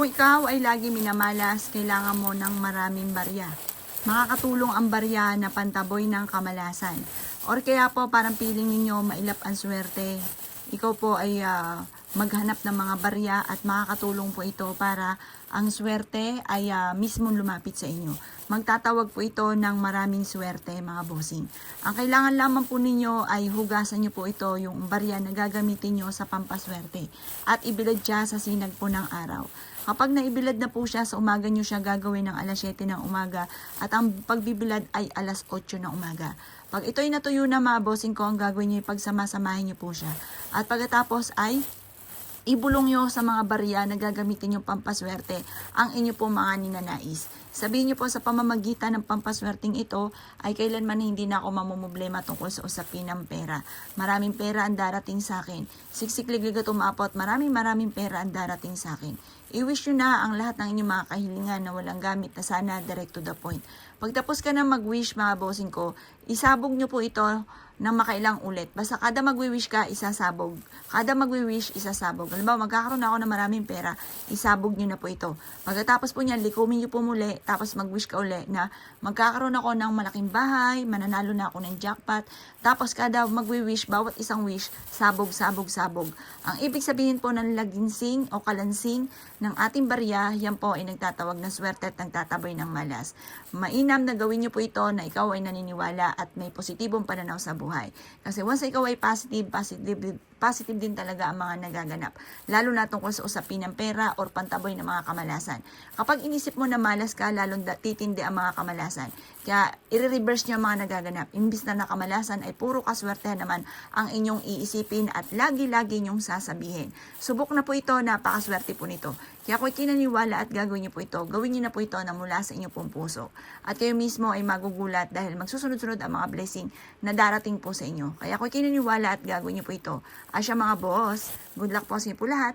Kung ikaw ay lagi minamalas, kailangan mo ng maraming barya. Makakatulong ang barya na pantaboy ng kamalasan. Or kaya po parang piling ninyo mailap ang swerte. Ikaw po ay maghanap ng mga barya at makakatulong po ito para ang swerte ay mismong lumapit sa inyo. Magtatawag po ito ng maraming swerte, mga bossing. Ang kailangan lamang po ninyo ay hugasan nyo po ito, yung barya na gagamitin nyo sa pampaswerte. At ibilad siya sa sinag po ng araw. Kapag naibilad na po siya, sa umaga nyo siya gagawin ng alas 7 ng umaga at ang pagbibilad ay alas 8 ng umaga. Pag ito'y natuyo na, mga bossing ko, ang gagawin nyo ay pagsamasamahin nyo po siya. At pagkatapos ay ibulong nyo sa mga barya na gagamitin yung pampaswerte ang inyo po mga ninanais. Sabihin nyo po sa pamamagitan ng pampaswerteng ito ay kailanman hindi na ako mamumblema tungkol sa usapin ng pera. Maraming pera ang darating sa akin. Siksikliglig at umapot, maraming pera ang darating sa akin. I-wish nyo na ang lahat ng inyong mga kahilingan na walang gamit na sana direct to the point. Pagtapos ka na mag-wish, mga bossing ko, isabog nyo po ito ng makailang ulit. Basta kada mag-wish ka, isasabog. Kada mag-wish, isasabog. Halimbawa, magkakaroon ako ng maraming pera, isabog nyo na po ito. Pagkatapos po niyan, likumin nyo po muli, tapos mag-wish ka uli na magkakaroon ako ng malaking bahay, mananalo na ako ng jackpot. Tapos kada mag-wish, bawat isang wish, sabog. Ang ibig sabihin po ng laginsing o kalansing ng ating barya, yan po ay nagtatawag na swerte at nagtataboy ng malas. Mainam na gawin nyo po ito na ikaw ay naniniwala at may positibong pananaw sa buhay. Kasi once ikaw ay positive din talaga ang mga nagaganap. Lalo na tungkol sa usapin ng pera or pantaboy ng mga kamalasan. Kapag inisip mo na malas ka, lalong titindi ang mga kamalasan. Kaya i-reverse nyo ang mga nagaganap. Imbis na nakamalasan ay puro kaswerte naman ang inyong iisipin at lagi-lagi nyong sasabihin. Subok na po ito, napakaswerte po nito. Kaya kung kinaniwala at gagawin niyo po ito, gawin niyo na po ito na mula sa inyong pong puso. At kayo mismo ay magugulat dahil magsusunod-sunod ang mga blessing na darating po sa inyo. Kaya kung kinaniwala at gagawin niyo po ito, asya mga boss, good luck po sa inyo po lahat.